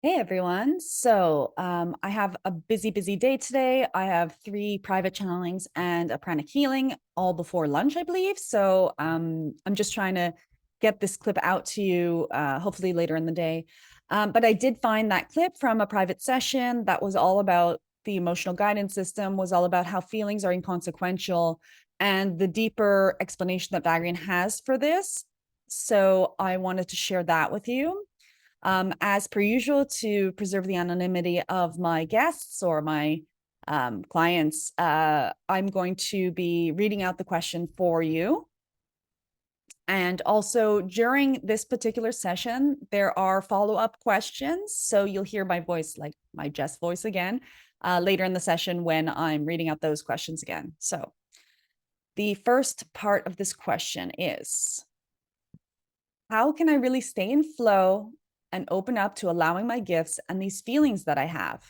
Hey everyone. I have a busy day today. I have 3 private channelings and a pranic healing all before lunch, I believe. I'm just trying to get this clip out to you, hopefully later in the day. But I did find that clip from a private session that was all about the emotional guidance system, was all about how feelings are inconsequential and the deeper explanation that Vagrein has for this. So I wanted to share that with you. As per usual, to preserve the anonymity of my guests or my clients, I'm going to be reading out the question for you. And also during this particular session, there are follow-up questions. So you'll hear my voice, like my Jess voice again, later in the session when I'm reading out those questions again. So the first part of this question is, how can I really stay in flow and open up to allowing my gifts and these feelings that I have?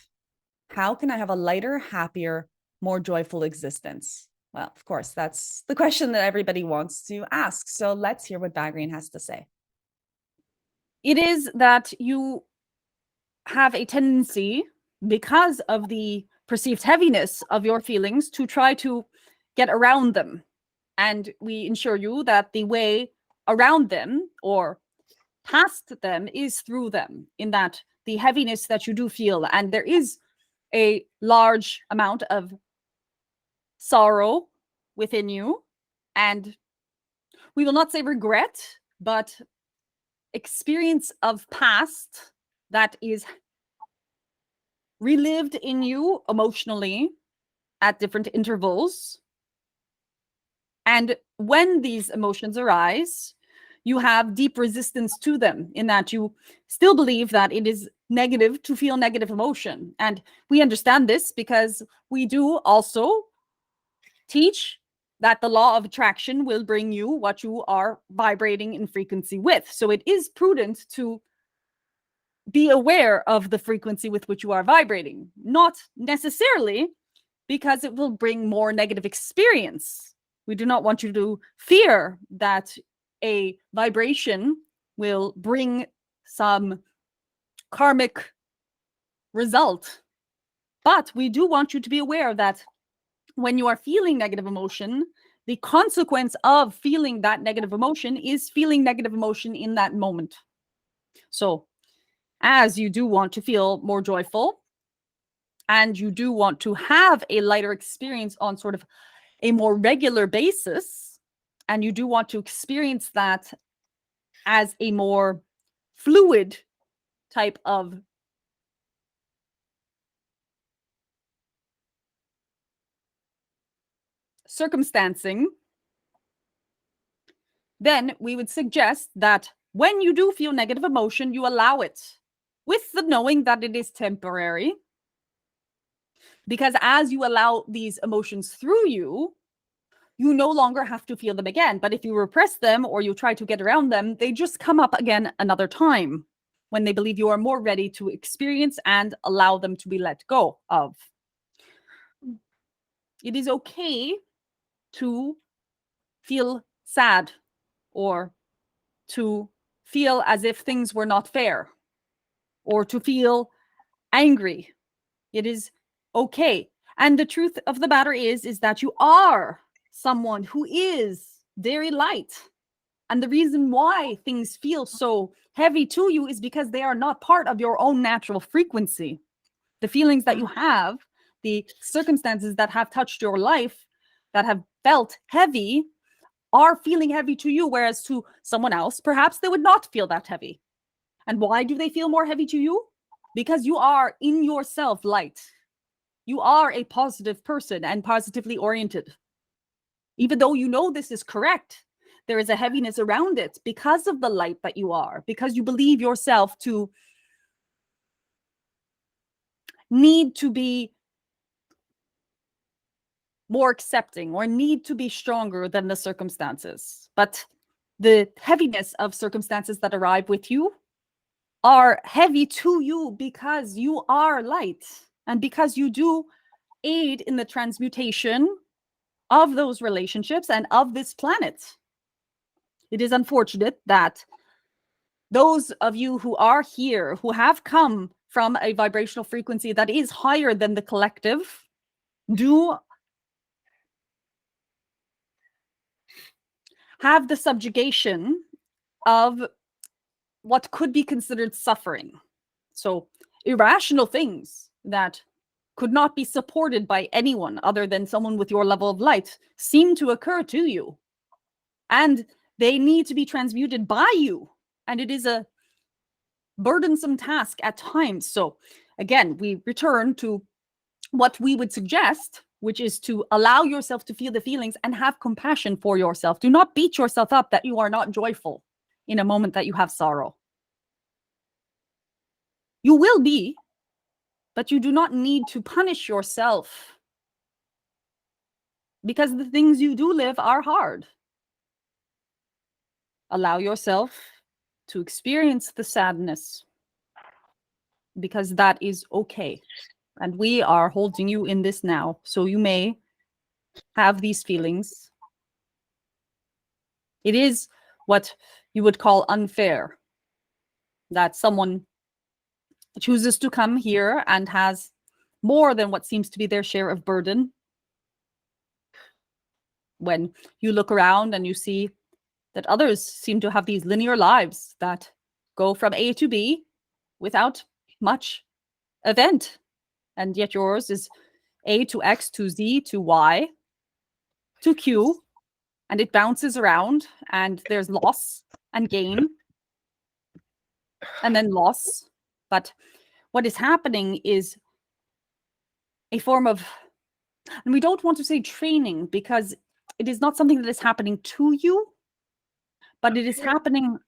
How can I have a lighter, happier, more joyful existence? Well, of course, that's the question that everybody wants to ask. So let's hear what Vagrein has to say. It is that you have a tendency, because of the perceived heaviness of your feelings, to try to get around them. And we ensure you that the way around them or past them is through them, in that the heaviness that you do feel, and there is a large amount of sorrow within you, and we will not say regret, but experience of past that is relived in you emotionally at different intervals. And when these emotions arise, you have deep resistance to them, in that you still believe that it is negative to feel negative emotion. And we understand this because we do also teach that the law of attraction will bring you what you are vibrating in frequency with. So it is prudent to be aware of the frequency with which you are vibrating, not necessarily because it will bring more negative experience. We do not want you to fear that a vibration will bring some karmic result. But we do want you to be aware that when you are feeling negative emotion, the consequence of feeling that negative emotion is feeling negative emotion in that moment. So, as you do want to feel more joyful, and you do want to have a lighter experience on sort of a more regular basis, and you do want to experience that as a more fluid type of circumstancing, then we would suggest that when you do feel negative emotion, you allow it with the knowing that it is temporary. Because as you allow these emotions through you, you no longer have to feel them again. But if you repress them or you try to get around them, they just come up again another time when they believe you are more ready to experience and allow them to be let go of. It is okay to feel sad or to feel as if things were not fair or to feel angry. It is okay. And the truth of the matter is that you are someone who is very light. And the reason why things feel so heavy to you is because they are not part of your own natural frequency. The feelings that you have, the circumstances that have touched your life, that have felt heavy, are feeling heavy to you, whereas to someone else, perhaps they would not feel that heavy. And why do they feel more heavy to you? Because you are in yourself light. You are a positive person and positively oriented. Even though you know this is correct, there is a heaviness around it because of the light that you are, because you believe yourself to need to be more accepting or need to be stronger than the circumstances. But the heaviness of circumstances that arrive with you are heavy to you because you are light and because you do aid in the transmutation of those relationships and of this planet. It is unfortunate that those of you who are here, who have come from a vibrational frequency that is higher than the collective do have the subjugation of what could be considered suffering. So irrational things that could not be supported by anyone other than someone with your level of light seem to occur to you. And they need to be transmuted by you. And it is a burdensome task at times. So again, we return to what we would suggest, which is to allow yourself to feel the feelings and have compassion for yourself. Do not beat yourself up that you are not joyful in a moment that you have sorrow. You will be, but you do not need to punish yourself because the things you do live are hard. Allow yourself to experience the sadness because that is okay. And we are holding you in this now. So you may have these feelings. It is what you would call unfair that someone chooses to come here and has more than what seems to be their share of burden. When you look around and you see that others seem to have these linear lives that go from A to B without much event. And yet yours is A to X to Z to Y to Q, and it bounces around, and there's loss and gain, and then loss. But what is happening is a form of, and we don't want to say training because it is not something that is happening to you, but it is happening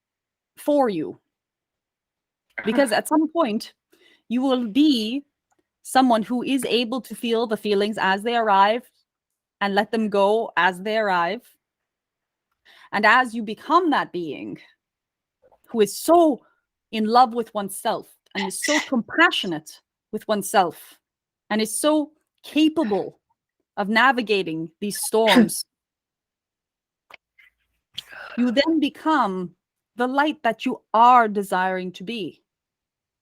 for you. Because at some point, you will be someone who is able to feel the feelings as they arrive and let them go as they arrive. And as you become that being who is so in love with oneself and is so compassionate with oneself and is so capable of navigating these storms, you then become the light that you are desiring to be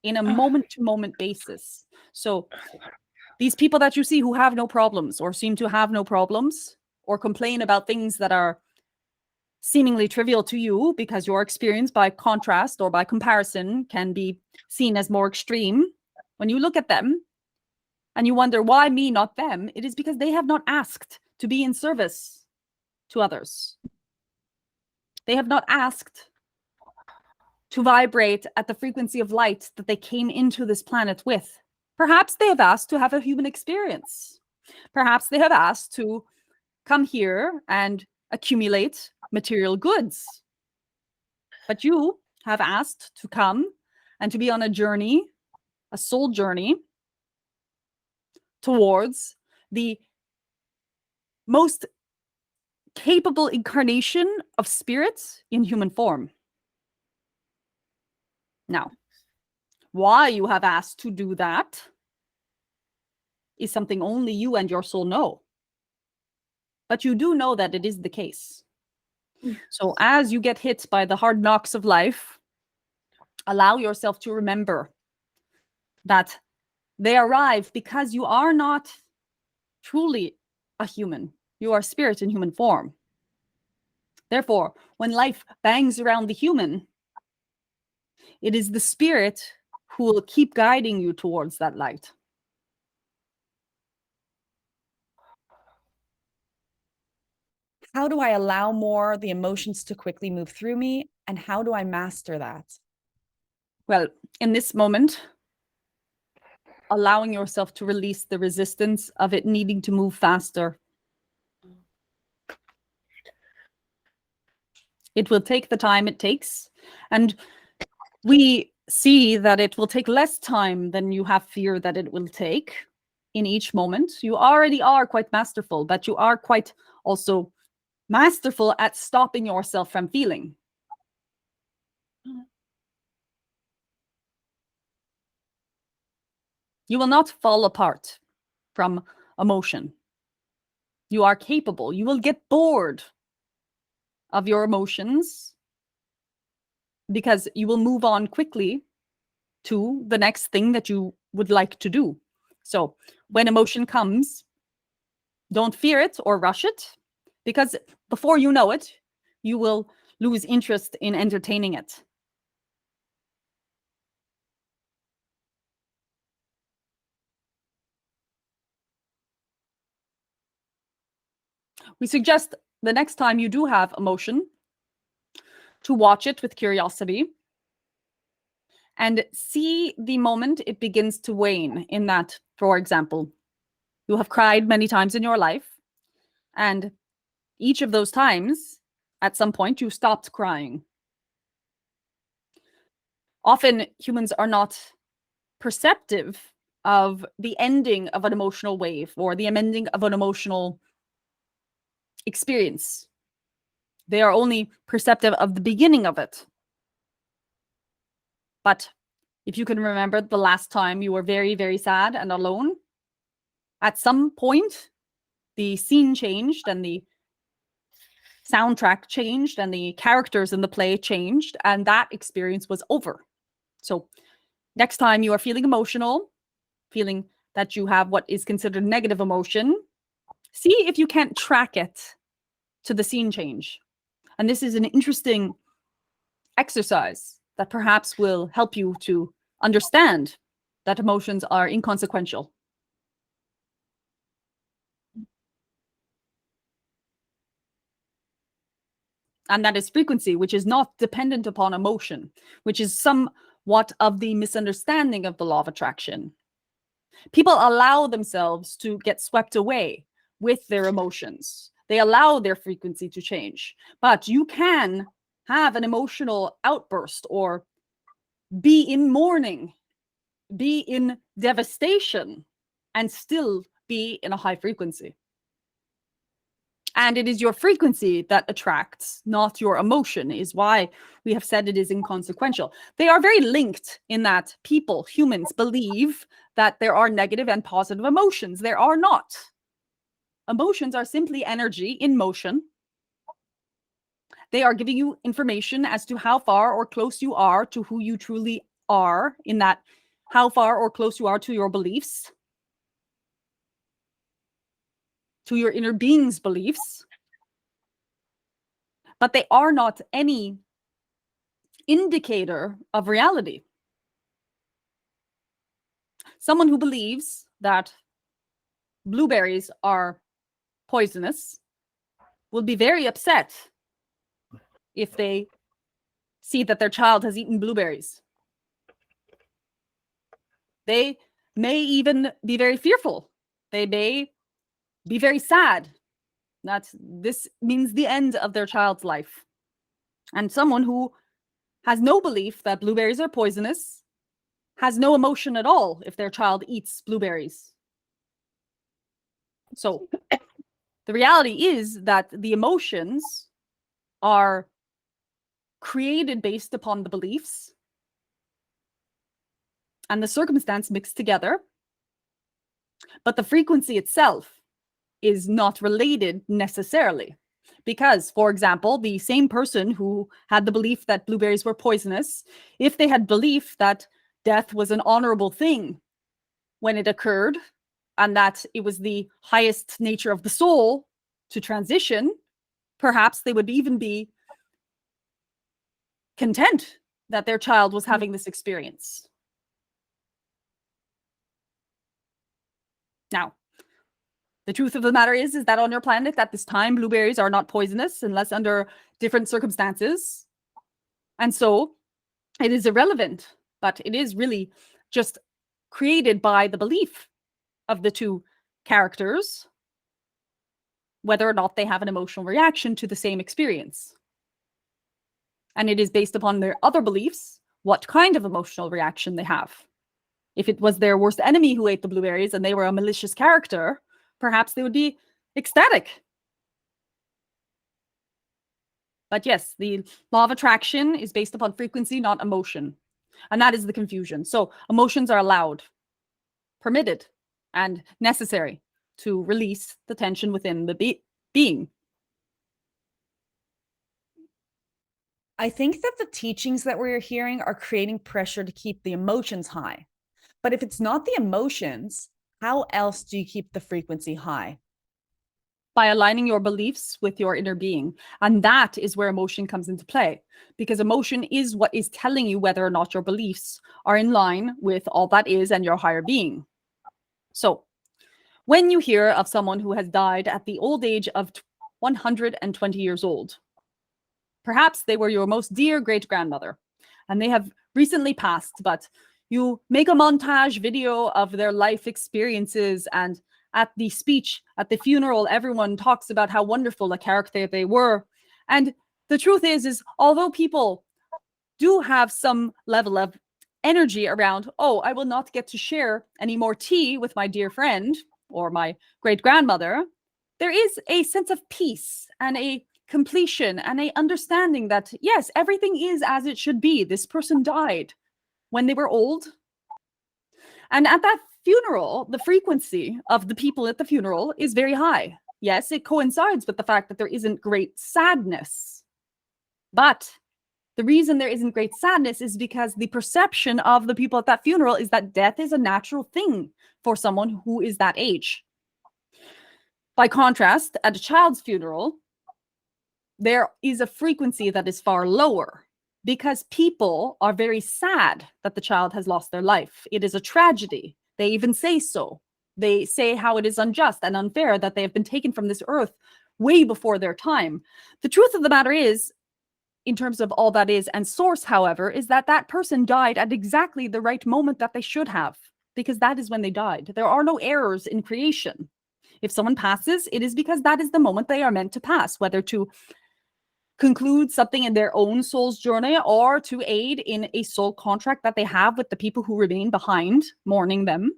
in a moment-to-moment basis. So these people that you see who have no problems or seem to have no problems or complain about things that are seemingly trivial to you because your experience by contrast or by comparison can be seen as more extreme. When you look at them and you wonder, why me, not them? It is because they have not asked to be in service to others. They have not asked to vibrate at the frequency of light that they came into this planet with. Perhaps they have asked to have a human experience. Perhaps they have asked to come here and accumulate material goods. But you have asked to come and to be on a journey, a soul journey, towards the most capable incarnation of spirit in human form. Now, why you have asked to do that is something only you and your soul know. But you do know that it is the case. So as you get hit by the hard knocks of life, allow yourself to remember that they arrive because you are not truly a human. You are spirit in human form. Therefore, when life bangs around the human, it is the spirit who will keep guiding you towards that light. How do I allow more the emotions to quickly move through me? And how do I master that? Well, in this moment, allowing yourself to release the resistance of it needing to move faster. It will take the time it takes. And we see that it will take less time than you have fear that it will take in each moment. You already are quite masterful, but you are quite also masterful at stopping yourself from feeling. You will not fall apart from emotion. You are capable. You will get bored of your emotions because you will move on quickly to the next thing that you would like to do. So when emotion comes, don't fear it or rush it, because before you know it, you will lose interest in entertaining it. We suggest the next time you do have emotion to watch it with curiosity and see the moment it begins to wane. In that, for example, you have cried many times in your life, and each of those times, at some point, you stopped crying. Often humans are not perceptive of the ending of an emotional wave or the ending of an emotional experience. They are only perceptive of the beginning of it. But if you can remember the last time you were very, very sad and alone, at some point, the scene changed and the soundtrack changed and the characters in the play changed, and that experience was over. So next time you are feeling emotional, feeling that you have what is considered negative emotion, see if you can't track it to the scene change. And this is an interesting exercise that perhaps will help you to understand that emotions are inconsequential. And that is frequency, which is not dependent upon emotion, which is somewhat of the misunderstanding of the law of attraction. People allow themselves to get swept away with their emotions. They allow their frequency to change. But you can have an emotional outburst or be in mourning, be in devastation, and still be in a high frequency. And it is your frequency that attracts, not your emotion, is why we have said it is inconsequential. They are very linked in that people, humans, believe that there are negative and positive emotions. There are not. Emotions are simply energy in motion. They are giving you information as to how far or close you are to who you truly are, in that how far or close you are to your beliefs, to your inner being's beliefs. But they are not any indicator of reality. Someone who believes that blueberries are poisonous will be very upset if they see that their child has eaten blueberries. They may even be very fearful. They may be very sad that this means the end of their child's life. And someone who has no belief that blueberries are poisonous has no emotion at all if their child eats blueberries. So the reality is that the emotions are created based upon the beliefs and the circumstance mixed together, but the frequency itself is not related necessarily. Because, for example, the same person who had the belief that blueberries were poisonous, if they had belief that death was an honorable thing when it occurred, and that it was the highest nature of the soul to transition, perhaps they would even be content that their child was having this experience. Now, the truth of the matter is that on your planet at this time, blueberries are not poisonous unless under different circumstances. And so it is irrelevant, but it is really just created by the belief of the two characters, whether or not they have an emotional reaction to the same experience. And it is based upon their other beliefs, what kind of emotional reaction they have. If it was their worst enemy who ate the blueberries and they were a malicious character, perhaps they would be ecstatic. But yes, the law of attraction is based upon frequency, not emotion. And that is the confusion. So emotions are allowed, permitted, and necessary to release the tension within the being. I think that the teachings that we're hearing are creating pressure to keep the emotions high. But if it's not the emotions, how else do you keep the frequency high? By aligning your beliefs with your inner being. And that is where emotion comes into play, because emotion is what is telling you whether or not your beliefs are in line with all that is and your higher being. So, when you hear of someone who has died at the old age of 120 years old, perhaps they were your most dear great grandmother and they have recently passed, but you make a montage video of their life experiences, and at the speech, at the funeral, everyone talks about how wonderful a character they were. And the truth is although people do have some level of energy around, oh, I will not get to share any more tea with my dear friend or my great grandmother, there is a sense of peace and a completion and a understanding that, yes, everything is as it should be. This person died when they were old. And at that funeral, the frequency of the people at the funeral is very high. Yes, it coincides with the fact that there isn't great sadness. But the reason there isn't great sadness is because the perception of the people at that funeral is that death is a natural thing for someone who is that age. By contrast, at a child's funeral, there is a frequency that is far lower because people are very sad that the child has lost their life. It is a tragedy. They even say so. They say how it is unjust and unfair that they have been taken from this earth way before their time. The truth of the matter is, in terms of all that is and source, however, is that that person died at exactly the right moment that they should have, because that is when they died. There are no errors in creation. If someone passes, it is because that is the moment they are meant to pass, whether to conclude something in their own soul's journey or to aid in a soul contract that they have with the people who remain behind, mourning them.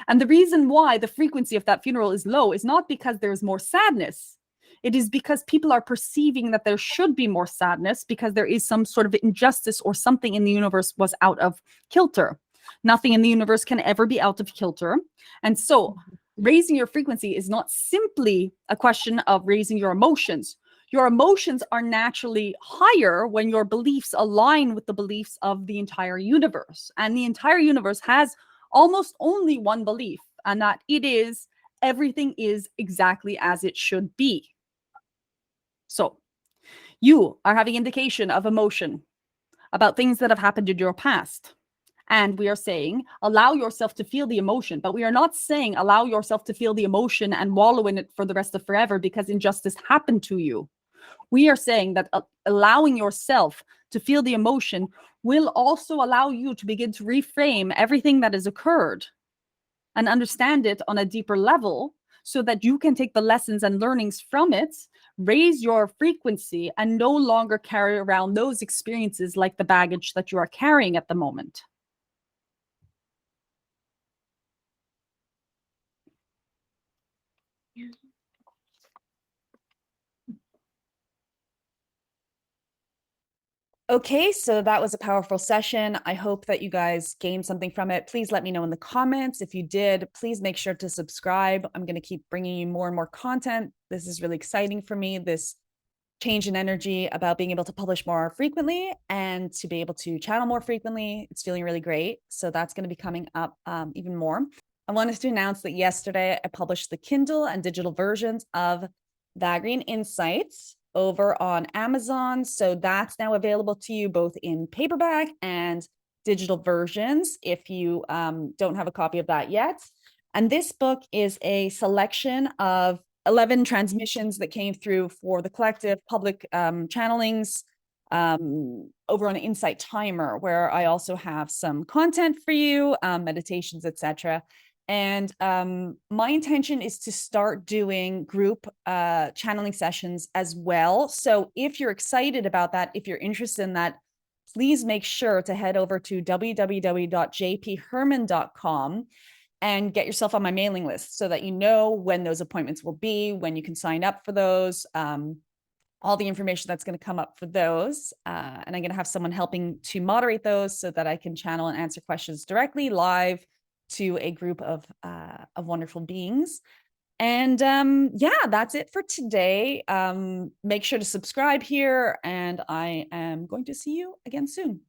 And the reason why the frequency of that funeral is low is not because there's more sadness. It is because people are perceiving that there should be more sadness because there is some sort of injustice or something in the universe was out of kilter. Nothing in the universe can ever be out of kilter. And so raising your frequency is not simply a question of raising your emotions. Your emotions are naturally higher when your beliefs align with the beliefs of the entire universe. And the entire universe has almost only one belief, and that it is everything is exactly as it should be. So you are having indication of emotion about things that have happened in your past. And we are saying, allow yourself to feel the emotion, but we are not saying allow yourself to feel the emotion and wallow in it for the rest of forever because injustice happened to you. We are saying that allowing yourself to feel the emotion will also allow you to begin to reframe everything that has occurred and understand it on a deeper level so that you can take the lessons and learnings from it, raise your frequency, and no longer carry around those experiences like the baggage that you are carrying at the moment. Okay, so that was a powerful session. I hope that you guys gained something from it. Please let me know in the comments. If you did, please make sure to subscribe. I'm going to keep bringing you more and more content. This is really exciting for me, this change in energy about being able to publish more frequently and to be able to channel more frequently. It's feeling really great. So that's going to be coming up even more. I wanted to announce that yesterday I published the Kindle and digital versions of Vagrein Insights over on Amazon. So that's now available to you both in paperback and digital versions if you don't have a copy of that yet. And this book is a selection of 11 transmissions that came through for the collective public channelings over on Insight Timer, where I also have some content for you, meditations, etc. And my intention is to start doing group channeling sessions as well. So if you're excited about that, if you're interested in that, please make sure to head over to www.jpherman.com and get yourself on my mailing list so that you know when those appointments will be, when you can sign up for those, all the information that's going to come up for those. And I'm going to have someone helping to moderate those so that I can channel and answer questions directly live to a group of wonderful beings. And yeah, that's it for today. Make sure to subscribe here, and I am going to see you again soon.